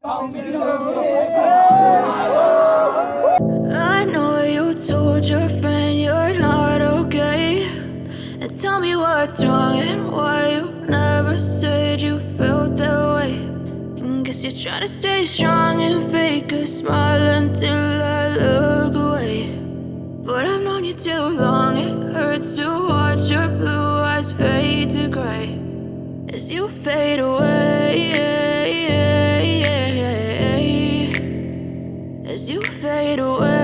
I know you told your friend you're not okay, and tell me what's wrong and why you never said you felt that way. And guess you're trying to stay strong and fake a smile until I look away. But I've known you too long, it hurts to watch your blue eyes fade to gray as you fade away, as you fade away.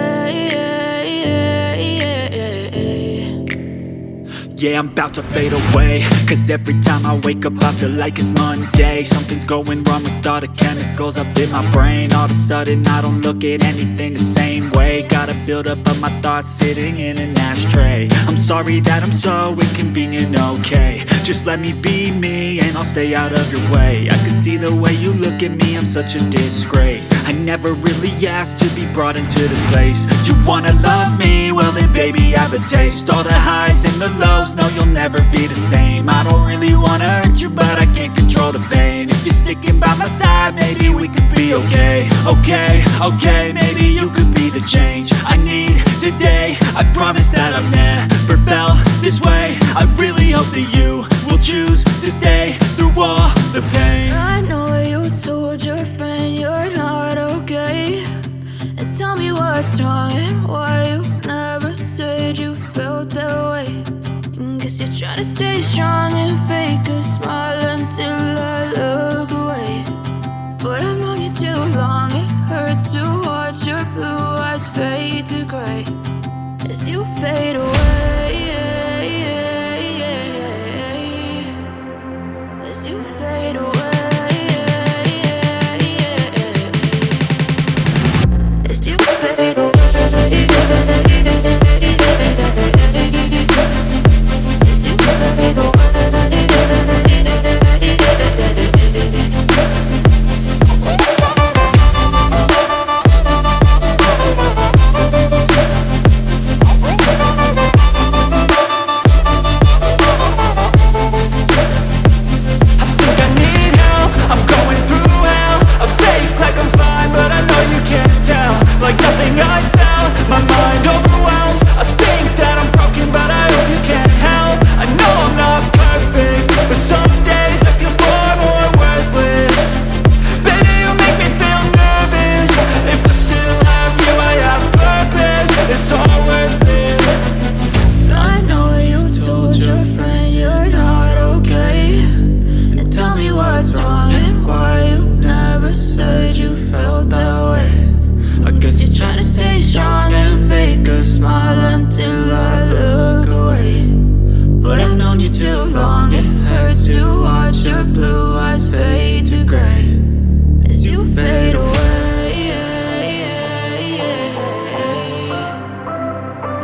Yeah, I'm about to fade away, cause every time I wake up I feel like it's Monday. Something's going wrong with all the chemicals up in my brain. All of a sudden I don't look at anything the same way. Gotta build up of my thoughts sitting in an ashtray. I'm sorry that I'm so inconvenient, okay. Just let me be me and I'll stay out of your way. I can see the way you look at me, I'm such a disgrace. I never really asked to be brought into this place. You wanna love me? Well then baby I have a taste. All the highs and the lows, no you'll never be the same. I don't really wanna hurt you but I can't control the pain. If you're sticking by my side maybe we could be okay. Okay, maybe you could be the change I need today. I promise that I've never felt this way. I really hope that you will choose to stay through all the pain. I know you told your friend you're not okay, and tell me what's wrong and why you never said you felt that way. And guess you're trying to stay strong and fake a smile until I look away. But I've known you too long, it hurts to watch your blue eyes fade to gray as you fade away, as you fade away, as you fade away. Like nothing I felt, my mind overwhelmed. I think that I'm broken but I hope you can't help. I know I'm not perfect, but some days I feel far more worthless. Baby, you make me feel nervous. If I still have you, I have purpose. It's all worth it. I know you told your friend you're not okay, and tell me what's wrong and why you never said you felt that way. I guess you're trying to stay strong and fake a smile until I look away. But I've known you too long, it hurts to watch your blue eyes fade to gray as you fade away,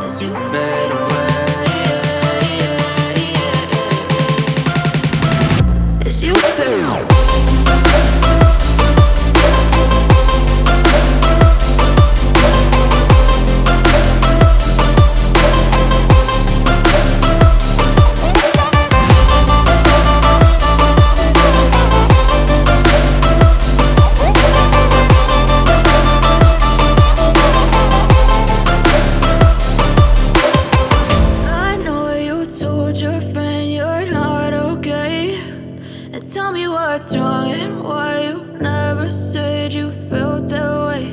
as you fade away, as you fade away. Tell me what's wrong and why you never said you felt that way.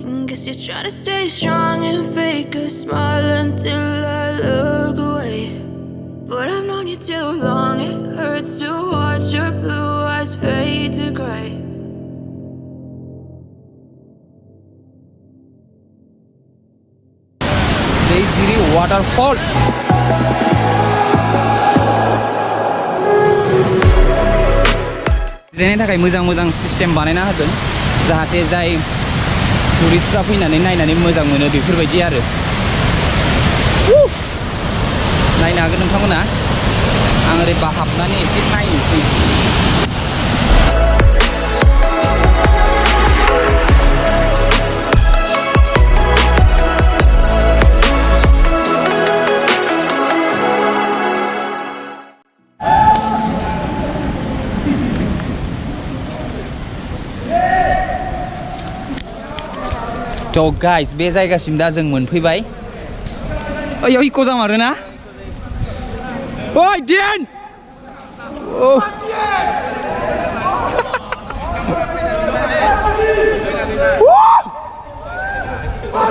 And guess you're trying to stay strong and fake a smile until I look away. But I've known you too long, it hurts to watch your blue eyes fade to gray. Jwi waterfall. जिरायनायनि थाखाय मोजां system बानायना होदों जाहाथे जाय टुरिस्टफ्रा फैनानै नायनानै मोजां मोनो बेफोरबायदि आरो नायनो हागोन नोंथांमोना आं ओरै बाहाबनानै एसे नायनोसै So guys, बे जायगासिम दा जों मोनफैबाय। ओयाव इक' जामारो ना? ओइ देन! औ।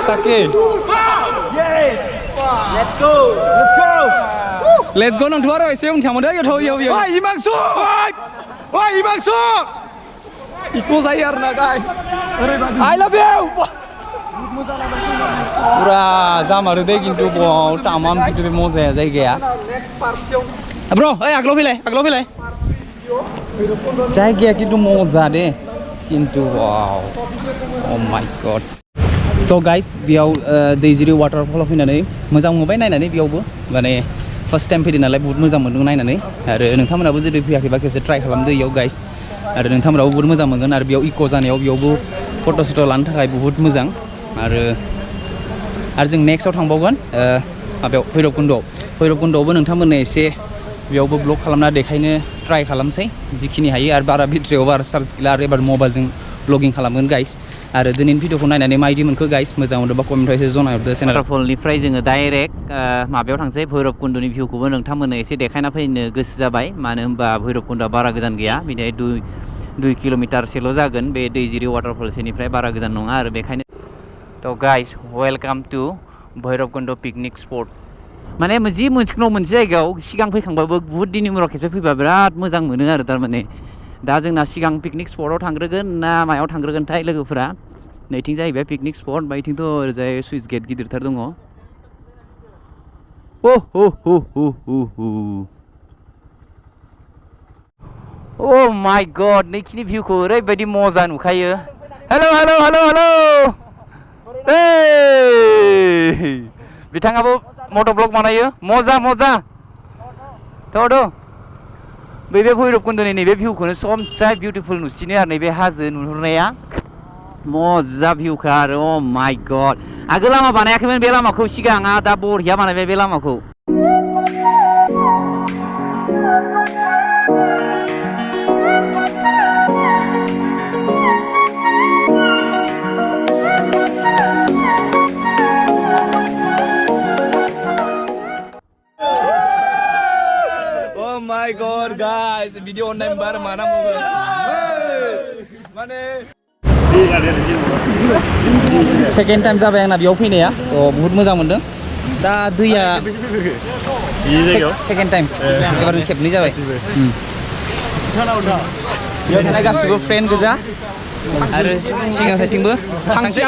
Sake. Let's go. Let's go nang tuaro ese ung thamode yo yo yo. Oi Himangshu. Oi Himangshu. Iko zayar na guys. I love you. Pura jamaru de kintu bo tamam kitu moza जायगाया. Bro, oi aglo philai. जायगाया किन्तु मोजा दे. किन्तु wow. Oh my god. So guys, बेयाव दैजिरि वाटारफलाव फैनानै मोजां मोनबाय नायनानै बेयावबो माने फार्स्ट टाइम फैदों नालाय बहुत मोजां मोनदों नायनानै आरो नोंथांमोनाबो जुदि फैयाखैबा खेबसे ट्राइ खालामदो इयाव गाइस आरो नोंथांमोनाबो बहुत मोजां मोनगोन आरो बेयाव इक' जानायाव बेयावबो फट' सट' लानो थाखाय बहुत मोजां आरो जों नेक्स्टआव थांबावगोन माबायाव भैरबकुन्दआवबो नोंथांमोननो एसे बेयावबो ब्लग खालामना देखायनो ट्राइ खालामसै जिखिनि हायो आरो बारा भिडिअ'आव बारा चार्ज गैला आरो एबार मबाइलजों ब्लगिं खालामगोन गाइस आरो दिनैनि भिडिअखौ नायनानै माबायदि मोनखो गाइस मोजां मोनोबा कमेन्टआव एसे जनायहरदो चेनेल वाटारफलनिफ्राय जोङो डाइरेक्ट माबायाव थांसै भैरबकुन्दनि भिउखौबो नोंथांमोननो एसे देखायना फैनो गोसो जाबाय मानो होनबा भैरबकुन्दआ बारा गोजान गैया बिदिनो 2 किल'मिटारसोल' जागोन बे दैजिरि वाटारफलनिफ्राय बारा गोजान नङा आरो बेखायनो थ' guys welcome to Bhairabkunda picnic spot माने जि मोनसे जायगायाव सिगां फैखांबाबो बुहुत दिननि उनाव खेबसे फैबा बिराद मोजां मोनो आरो थारमाने दा जोंना सिगां पिकनिक स्पटआव थांग्रोगोन ना मायाव थांग्रोगोनथाय लोगोफोरा नैथिं जाहैबाय पिकनिक स्पट बायथिंथ' ओरैजाय सुइस गेट गिदिरथार दङ Oh my god नैखिनि भिउखौ ओरैबायदि मजा नुखायो हेलौ बिथाङाबो मट' ब्लग बानायो मजा थ' बे भैरबकुन्दनि नैबे भिउखौनो सबसे बिउटिफुल नुसिनो आरो नैबे हाजो नुहुरनाया मजा भिउखा आरो अ माय गड आगोल लामा बानायाखैमोन बे लामाखौ सिगाङा दा बरिया बानायबाय बे लामाखौ Oh my god guys video online bar mana mobil माने सेकेन्ड टाइम जाबाय आंना बेयाव फैनाया बहुत मोजां मोनदों दा दैया सेकेन्ड टाइम एबार खेबनै जाबाय बेयाव थानाय गासिबो फ्रेन्ड गोजा आरो सिगां साइडथिंबो थांसै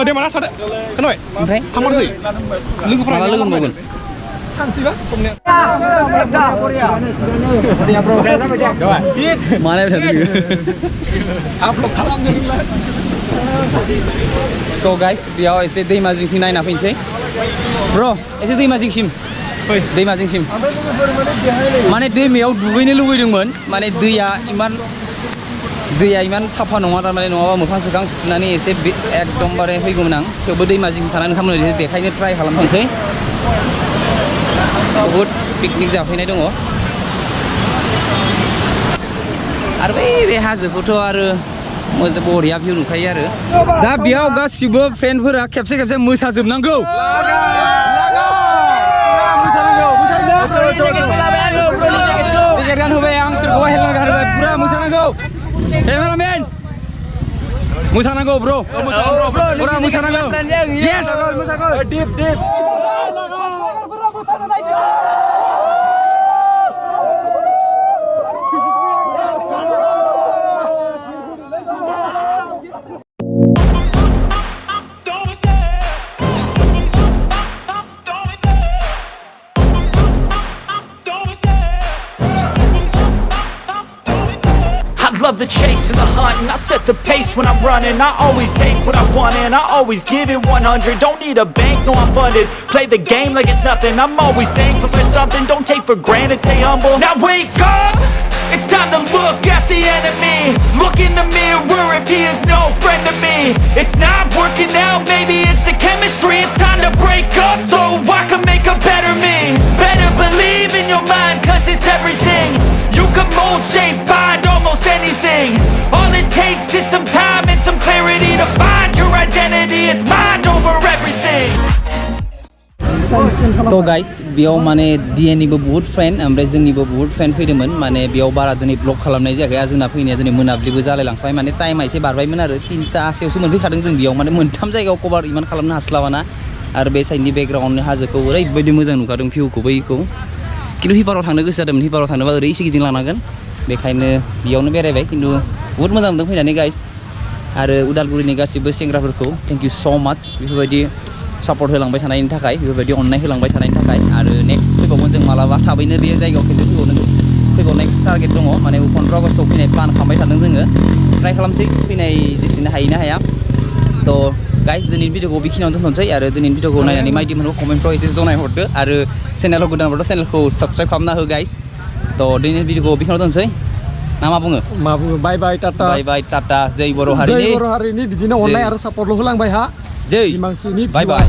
दे माला थादो खोनाबाय ओमफ्राय थांमारसै लोगोफोरा लोगो मोनगोन थांसैबा माने आपल'ड खालामदों थ' गाइस बेयाव एसे दैमा जिंथिं नायना फैनोसै ब्र' एसे दैमा जिंसिम माने दैमायाव दुगैनो लुगैदोंमोन माने दैया इमान साफा नङा थारमाने नङाबा मोखां सोखां सुनानै एसे एकदमबारे फैगौमोन आं थेवबो दैमा जिं साना नोंथांमोननो देखायनो ट्राइ खालामनोसै बहुत पिकनिक जाफैनाय दङ आरो बे हाजोखौथ' आरो मोजां बरिया भिउ नुखायो आरो दा बेयाव गासिबो फ्रेन्डफोरा खेबसे मोसाजोबनांगौ जायगायानो होबाय आं सोरखौबा हेल्प होबाय पुरा मोसानांगौ केमेरामेन मोसानांगौ ब्र' पुरा मोसानांगौ येस दिप Love the chase and the hunt and I set the pace when I'm running I always take what I want and I always give it 100 Don't need a bank, no I'm funded Play the game like it's nothing I'm always thankful for something Don't take for granted, stay humble Now wake up! It's time to look at the enemy Look in the mirror if he is no friend to me It's not working out, maybe it's the chemistry It's time to break up so I can make a better me Better believe in your mind cause it's everything You can mold, shape, find almost anything All it takes is तो guys बेयाव माने डिएनिबो बहुत friend ओमफ्राय जोंनिबो बहुत friend फैदोंमोन माने बेयाव बारा दिनै ब्लग खालामनाय जायाखै जोंना फैनाया दिनै मोनाब्लिबो जालायलांबाय माने टाइमा एसे बारबायमोन आरो 3टासोआवसो मोनफैखादों जों बेयाव माने मोनथाम जायगायाव कभार इमान खालामनो हास्लाबाना आरो बे साइडनि बेकग्राउन्डनि हाजोखौ ओरैबायदि मोजां नुखादों भिउखौ बैखौ खिन्थु हिपाराव थांनो गोसो जादोंमोन हिपाराव थांनोबा ओरै एसे गिदिंलांनांगोन बेखायनो बेयावनो बेरायबाय खिन्थु बहुत मोजां मोनदों फैनानै गाइस आरो उदालगुरिनि गासिबो सेंग्राफोरखौ थेंक इउ स' माच बेफोरबायदि सापर्ट होलांबाय थानायनि थाखाय बेफोरबायदि अननाय होलांबाय थानायनि थाखाय आरो नेक्स्ट फैबावगोन जों मालाबा थाबैनो बे जायगायाव खेबसे फैबावनाय टारगेट दङ माने 15 आगस्टआव फैनाय प्लान खालामबाय थादों जोङो ट्राइ खालामसै फैनाय जेसेनो हायो ना हाया थ' गाइस दिनैनि भिडिअखौ बेखिनियावनो दोनथ'नोसै आरो दिनैनि भिडिअखौ नायनानै माबायदि मोनो कमेन्टफ्राव एसे जनायहरदो आरो चेनेलाव गोदानबाथ' चेनेलखौ साबस्क्राइब खालामना हो गाइस थ' दिनैनि भिडिअखौ बेखिनियाव दोनसै ना मा बुङो बाय बाय टाटा जय बर' हारिनि बिदिनो अननाय आरो सापर्टल' होलांबाय हा जय हिमांशुनि बाय बाय